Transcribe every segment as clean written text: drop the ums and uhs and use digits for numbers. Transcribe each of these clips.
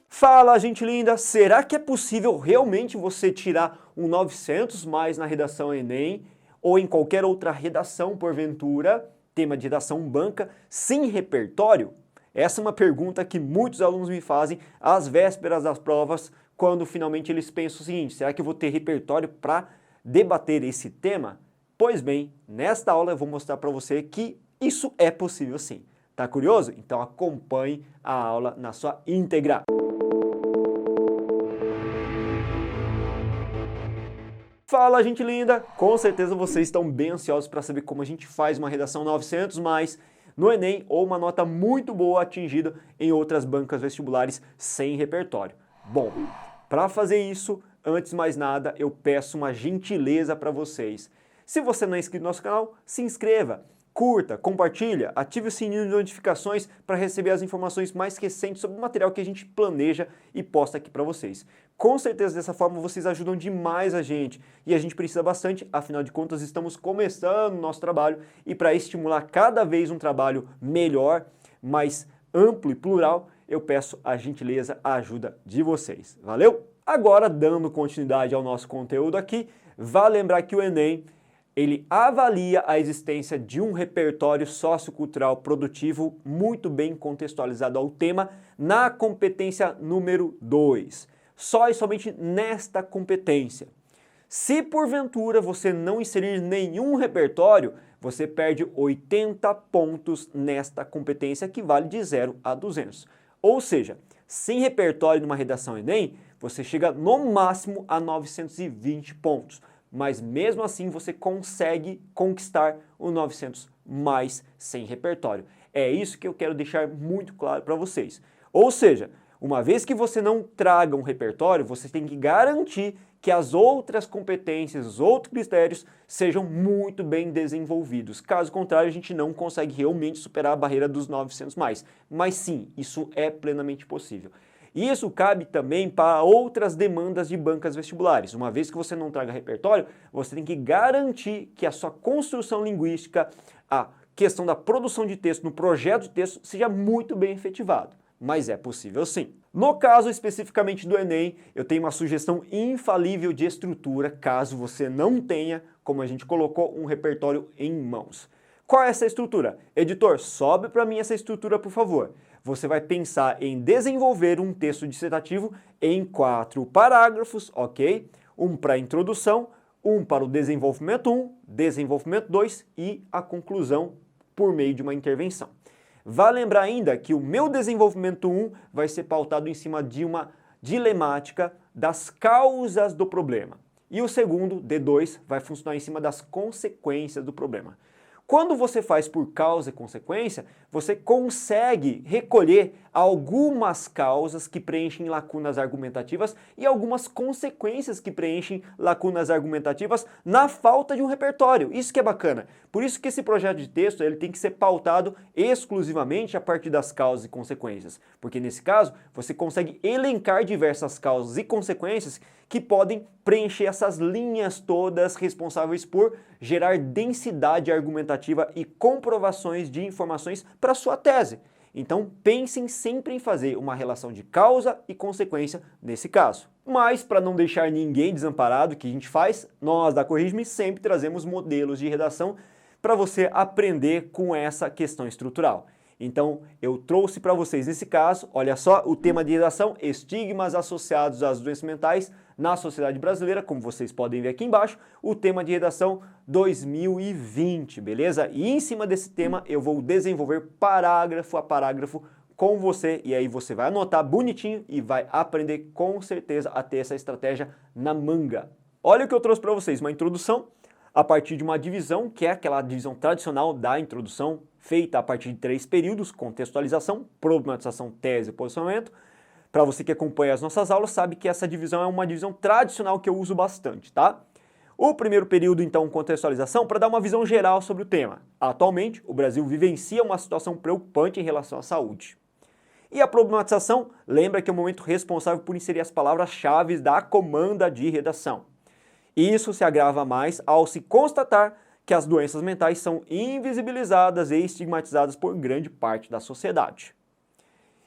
Fala, gente linda! Será que é possível realmente você tirar um 900 mais na redação Enem ou em qualquer outra redação, porventura, tema de redação banca, sem repertório? Essa é uma pergunta que muitos alunos me fazem às vésperas das provas, quando finalmente eles pensam o seguinte: será que eu vou ter repertório para debater esse tema? Pois bem, nesta aula eu vou mostrar para você que isso é possível sim. Tá curioso? Então acompanhe a aula na sua íntegra. Fala, gente linda! Com certeza vocês estão bem ansiosos para saber como a gente faz uma redação 900 mais no Enem ou uma nota muito boa atingida em outras bancas vestibulares sem repertório. Bom, para fazer isso, antes de mais nada, eu peço uma gentileza para vocês. Se você não é inscrito no nosso canal, se inscreva, curta, compartilha, ative o sininho de notificações para receber as informações mais recentes sobre o material que a gente planeja e posta aqui para vocês. Com certeza dessa forma vocês ajudam demais a gente e a gente precisa bastante, afinal de contas estamos começando o nosso trabalho e para estimular cada vez um trabalho melhor, mais amplo e plural, eu peço a gentileza, a ajuda de vocês. Valeu? Agora, dando continuidade ao nosso conteúdo aqui, vale lembrar que o Enem ele avalia a existência de um repertório sociocultural produtivo muito bem contextualizado ao tema na competência número 2. Só e somente nesta competência. Se porventura você não inserir nenhum repertório, você perde 80 pontos nesta competência que vale de 0 a 200. Ou seja, sem repertório numa redação Enem, você chega no máximo a 920 pontos. Mas mesmo assim você consegue conquistar o 900 mais sem repertório. É isso que eu quero deixar muito claro para vocês. Ou seja, uma vez que você não traga um repertório, você tem que garantir que as outras competências, os outros critérios sejam muito bem desenvolvidos. Caso contrário, a gente não consegue realmente superar a barreira dos 900 mais. Mas sim, isso é plenamente possível. E isso cabe também para outras demandas de bancas vestibulares. Uma vez que você não traga repertório, você tem que garantir que a sua construção linguística, a questão da produção de texto no projeto de texto seja muito bem efetivado. Mas é possível sim. No caso especificamente do Enem, eu tenho uma sugestão infalível de estrutura, caso você não tenha, como a gente colocou, um repertório em mãos. Qual é essa estrutura? Editor, sobe para mim essa estrutura, por favor. Você vai pensar em desenvolver um texto dissertativo em 4 parágrafos, ok? Um para a introdução, um para o desenvolvimento 1, desenvolvimento 2 e a conclusão por meio de uma intervenção. Vale lembrar ainda que o meu desenvolvimento 1 vai ser pautado em cima de uma dilemática das causas do problema. E o segundo, D2, vai funcionar em cima das consequências do problema. Quando você faz por causa e consequência, você consegue recolher algumas causas que preenchem lacunas argumentativas e algumas consequências que preenchem lacunas argumentativas na falta de um repertório. Isso que é bacana. Por isso que esse projeto de texto ele tem que ser pautado exclusivamente a partir das causas e consequências. Porque nesse caso, você consegue elencar diversas causas e consequências que podem preencher essas linhas todas responsáveis por gerar densidade argumentativa e comprovações de informações para sua tese. Então pensem sempre em fazer uma relação de causa e consequência nesse caso. Mas para não deixar ninguém desamparado, o que a gente faz? Nós da Corrige-me sempre trazemos modelos de redação para você aprender com essa questão estrutural. Então eu trouxe para vocês nesse caso, olha só, o tema de redação, estigmas associados às doenças mentais na sociedade brasileira, como vocês podem ver aqui embaixo, o tema de redação 2020, beleza? E em cima desse tema eu vou desenvolver parágrafo a parágrafo com você, e aí você vai anotar bonitinho e vai aprender com certeza a ter essa estratégia na manga. Olha o que eu trouxe para vocês, uma introdução a partir de uma divisão, que é aquela divisão tradicional da introdução, feita a partir de 3 períodos, contextualização, problematização, tese e posicionamento. Para você que acompanha as nossas aulas, sabe que essa divisão é uma divisão tradicional que eu uso bastante, tá? O primeiro período, então, contextualização, para dar uma visão geral sobre o tema. Atualmente, o Brasil vivencia uma situação preocupante em relação à saúde. E a problematização, lembra que é o momento responsável por inserir as palavras-chave da comanda de redação. Isso se agrava mais ao se constatar que as doenças mentais são invisibilizadas e estigmatizadas por grande parte da sociedade.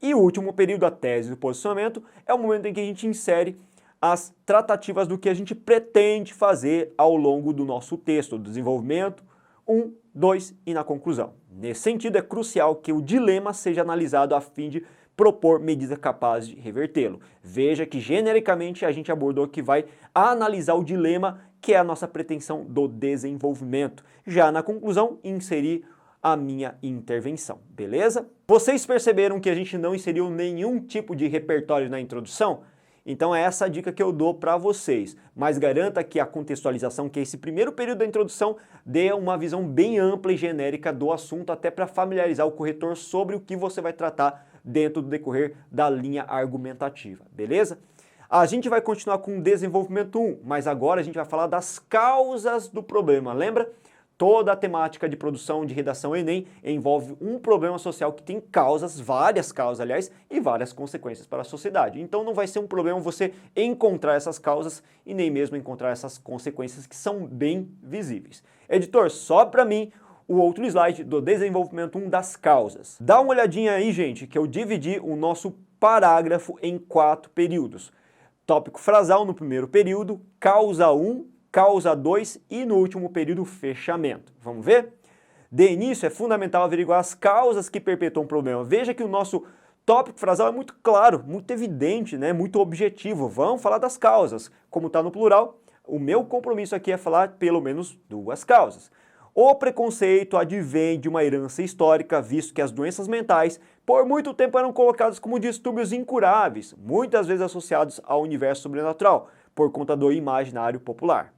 E o último período, a tese do posicionamento, é o momento em que a gente insere as tratativas do que a gente pretende fazer ao longo do nosso texto, do desenvolvimento 1, 2 e na conclusão. Nesse sentido, é crucial que o dilema seja analisado a fim de propor medidas capazes de revertê-lo. Veja que genericamente a gente abordou que vai analisar o dilema, que é a nossa pretensão do desenvolvimento. Já na conclusão, inserir a minha intervenção, beleza? Vocês perceberam que a gente não inseriu nenhum tipo de repertório na introdução? Então é essa a dica que eu dou para vocês, mas garanta que a contextualização, que é esse primeiro período da introdução, dê uma visão bem ampla e genérica do assunto, até para familiarizar o corretor sobre o que você vai tratar dentro do decorrer da linha argumentativa, beleza? A gente vai continuar com o desenvolvimento 1, mas agora a gente vai falar das causas do problema, lembra? Toda a temática de produção de redação Enem envolve um problema social que tem causas, várias causas, aliás, e várias consequências para a sociedade. Então não vai ser um problema você encontrar essas causas e nem mesmo encontrar essas consequências que são bem visíveis. Editor, só para mim o outro slide do desenvolvimento 1 das causas. Dá uma olhadinha aí, gente, que eu dividi o nosso parágrafo em 4 períodos. Tópico frasal no primeiro período, causa 1, causa 2 e no último período fechamento. Vamos ver? De início é fundamental averiguar as causas que perpetuam o problema. Veja que o nosso tópico frasal é muito claro, muito evidente, né? Muito objetivo. Vamos falar das causas. Como está no plural, o meu compromisso aqui é falar pelo menos 2 causas. O preconceito advém de uma herança histórica, visto que as doenças mentais por muito tempo eram colocadas como distúrbios incuráveis, muitas vezes associados ao universo sobrenatural, por conta do imaginário popular.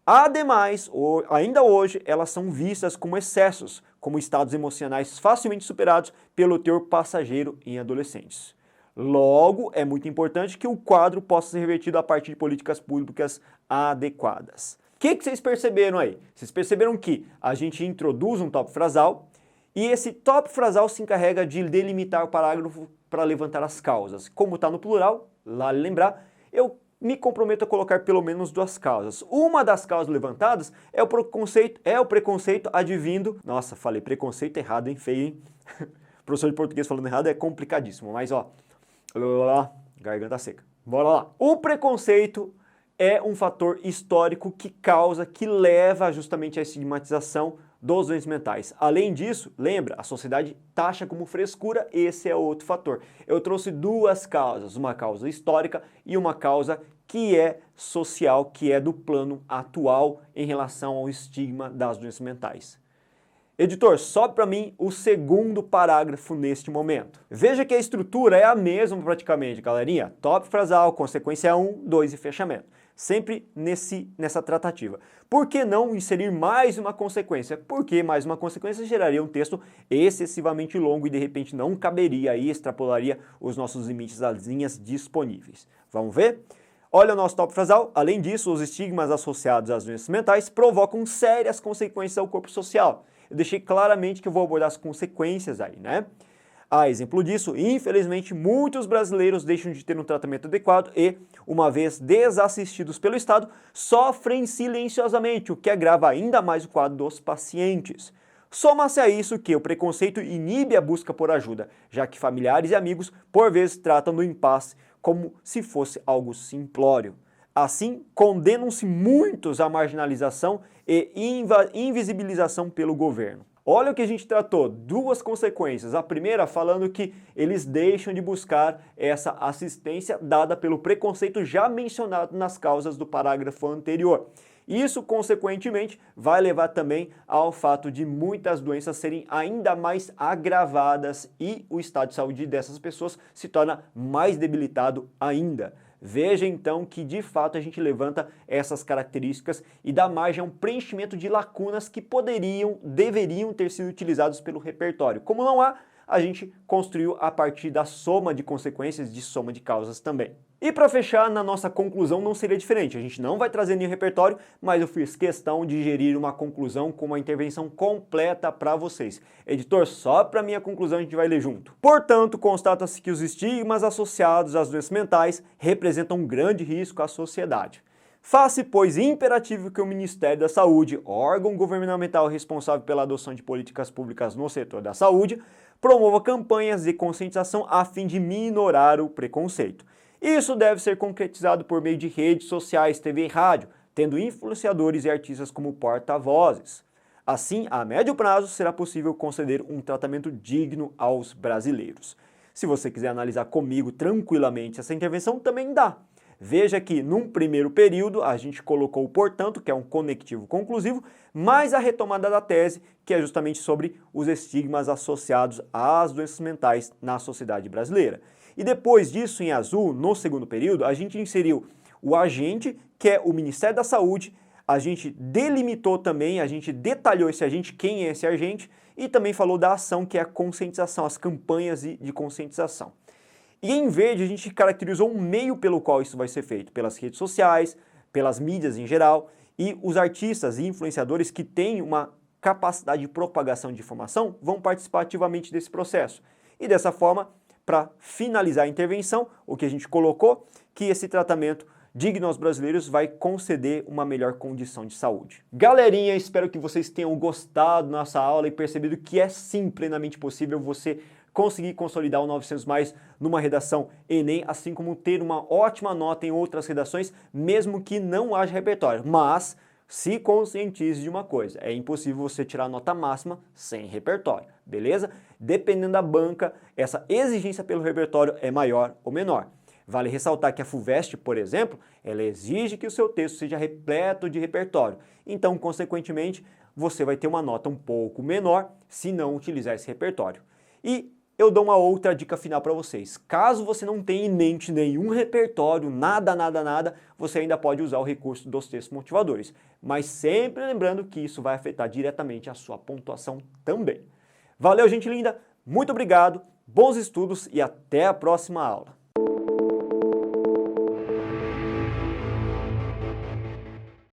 Ademais, ainda hoje, elas são vistas como excessos, como estados emocionais facilmente superados pelo teor passageiro em adolescentes. Logo, é muito importante que o quadro possa ser revertido a partir de políticas públicas adequadas. O que vocês perceberam aí? Vocês perceberam que a gente introduz um tópico frasal e esse tópico frasal se encarrega de delimitar o parágrafo para levantar as causas. Como está no plural, lá lembrar, eu me comprometo a colocar pelo menos 2 causas. Uma das causas levantadas é o preconceito advindo... Nossa, falei preconceito errado, hein? Feio, hein? Professor de português falando errado é complicadíssimo, mas ó... Garganta seca. Bora lá. O preconceito é um fator histórico que causa, que leva justamente à estigmatização dos doentes mentais. Além disso, lembra, a sociedade taxa como frescura, esse é outro fator. Eu trouxe 2 causas, uma causa histórica e uma causa que é social, que é do plano atual em relação ao estigma das doenças mentais. Editor, sobe para mim o segundo parágrafo neste momento. Veja que a estrutura é a mesma praticamente, galerinha. Tópico frasal, consequência 1, 2 e fechamento. Sempre nessa tratativa. Por que não inserir mais uma consequência? Porque mais uma consequência geraria um texto excessivamente longo e de repente não caberia e extrapolaria os nossos limites das linhas disponíveis. Vamos ver? Olha o nosso tópico frasal. Além disso, os estigmas associados às doenças mentais provocam sérias consequências ao corpo social. Eu deixei claramente que eu vou abordar as consequências aí, né? A exemplo disso, infelizmente, muitos brasileiros deixam de ter um tratamento adequado e, uma vez desassistidos pelo Estado, sofrem silenciosamente, o que agrava ainda mais o quadro dos pacientes. Soma-se a isso que o preconceito inibe a busca por ajuda, já que familiares e amigos, por vezes, tratam do impasse como se fosse algo simplório. Assim, condenam-se muitos à marginalização e invisibilização pelo governo. Olha o que a gente tratou, 2 consequências. A primeira falando que eles deixam de buscar essa assistência dada pelo preconceito já mencionado nas causas do parágrafo anterior. Isso, consequentemente, vai levar também ao fato de muitas doenças serem ainda mais agravadas e o estado de saúde dessas pessoas se torna mais debilitado ainda. Veja então que de fato a gente levanta essas características e dá margem a um preenchimento de lacunas que deveriam ter sido utilizados pelo repertório. Como não há, a gente construiu a partir da soma de consequências, de soma de causas também. E para fechar, na nossa conclusão não seria diferente. A gente não vai trazer nenhum repertório, mas eu fiz questão de gerir uma conclusão com uma intervenção completa para vocês. Editor, só para minha conclusão a gente vai ler junto. Portanto, constata-se que os estigmas associados às doenças mentais representam um grande risco à sociedade. Faz-se, pois, imperativo que o Ministério da Saúde, órgão governamental responsável pela adoção de políticas públicas no setor da saúde, promova campanhas de conscientização a fim de minorar o preconceito. Isso deve ser concretizado por meio de redes sociais, TV e rádio, tendo influenciadores e artistas como porta-vozes. Assim, a médio prazo, será possível conceder um tratamento digno aos brasileiros. Se você quiser analisar comigo tranquilamente essa intervenção, também dá. Veja que, num primeiro período, a gente colocou, portanto, que é um conectivo conclusivo, mais a retomada da tese, que é justamente sobre os estigmas associados às doenças mentais na sociedade brasileira. E depois disso, em azul, no segundo período, a gente inseriu o agente, que é o Ministério da Saúde, a gente delimitou também, a gente detalhou esse agente, quem é esse agente, e também falou da ação, que é a conscientização, as campanhas de conscientização. E em verde a gente caracterizou um meio pelo qual isso vai ser feito, pelas redes sociais, pelas mídias em geral, e os artistas e influenciadores que têm uma capacidade de propagação de informação vão participar ativamente desse processo. E dessa forma, para finalizar a intervenção, o que a gente colocou, que esse tratamento digno aos brasileiros vai conceder uma melhor condição de saúde. Galerinha, espero que vocês tenham gostado da nossa aula e percebido que é sim plenamente possível você conseguir consolidar o 900+, numa redação Enem, assim como ter uma ótima nota em outras redações, mesmo que não haja repertório. Mas se conscientize de uma coisa, é impossível você tirar a nota máxima sem repertório, beleza? Dependendo da banca, essa exigência pelo repertório é maior ou menor. Vale ressaltar que a FUVEST, por exemplo, ela exige que o seu texto seja repleto de repertório. Então, consequentemente, você vai ter uma nota um pouco menor se não utilizar esse repertório. E eu dou uma outra dica final para vocês. Caso você não tenha em mente nenhum repertório, nada, você ainda pode usar o recurso dos textos motivadores. Mas sempre lembrando que isso vai afetar diretamente a sua pontuação também. Valeu, gente linda, muito obrigado, bons estudos e até a próxima aula.